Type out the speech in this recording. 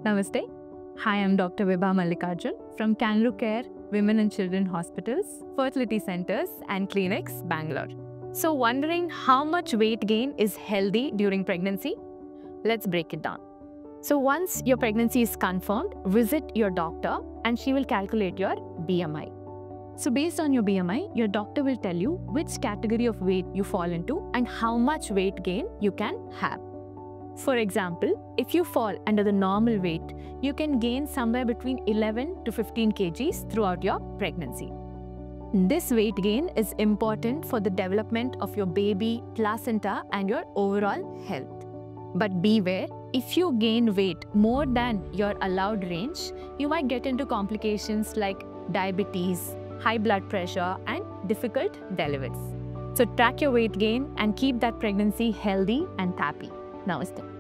Namaste. Hi, I'm Dr. Vibha Mallikarjun from Kangaroo Care Women and Children Hospitals, Fertility Centers and Clinics, Bangalore. So wondering how much weight gain is healthy during pregnancy? Let's break it down. So once your pregnancy is confirmed, visit your doctor and she will calculate your BMI. So based on your BMI, your doctor will tell you which category of weight you fall into and how much weight gain you can have. For example, if you fall under the normal weight, you can gain somewhere between 11 to 15 kgs throughout your pregnancy. This weight gain is important for the development of your baby, placenta and your overall health. But beware, if you gain weight more than your allowed range, you might get into complications like diabetes, high blood pressure and difficult deliveries. So track your weight gain and keep that pregnancy healthy and happy. Namaste.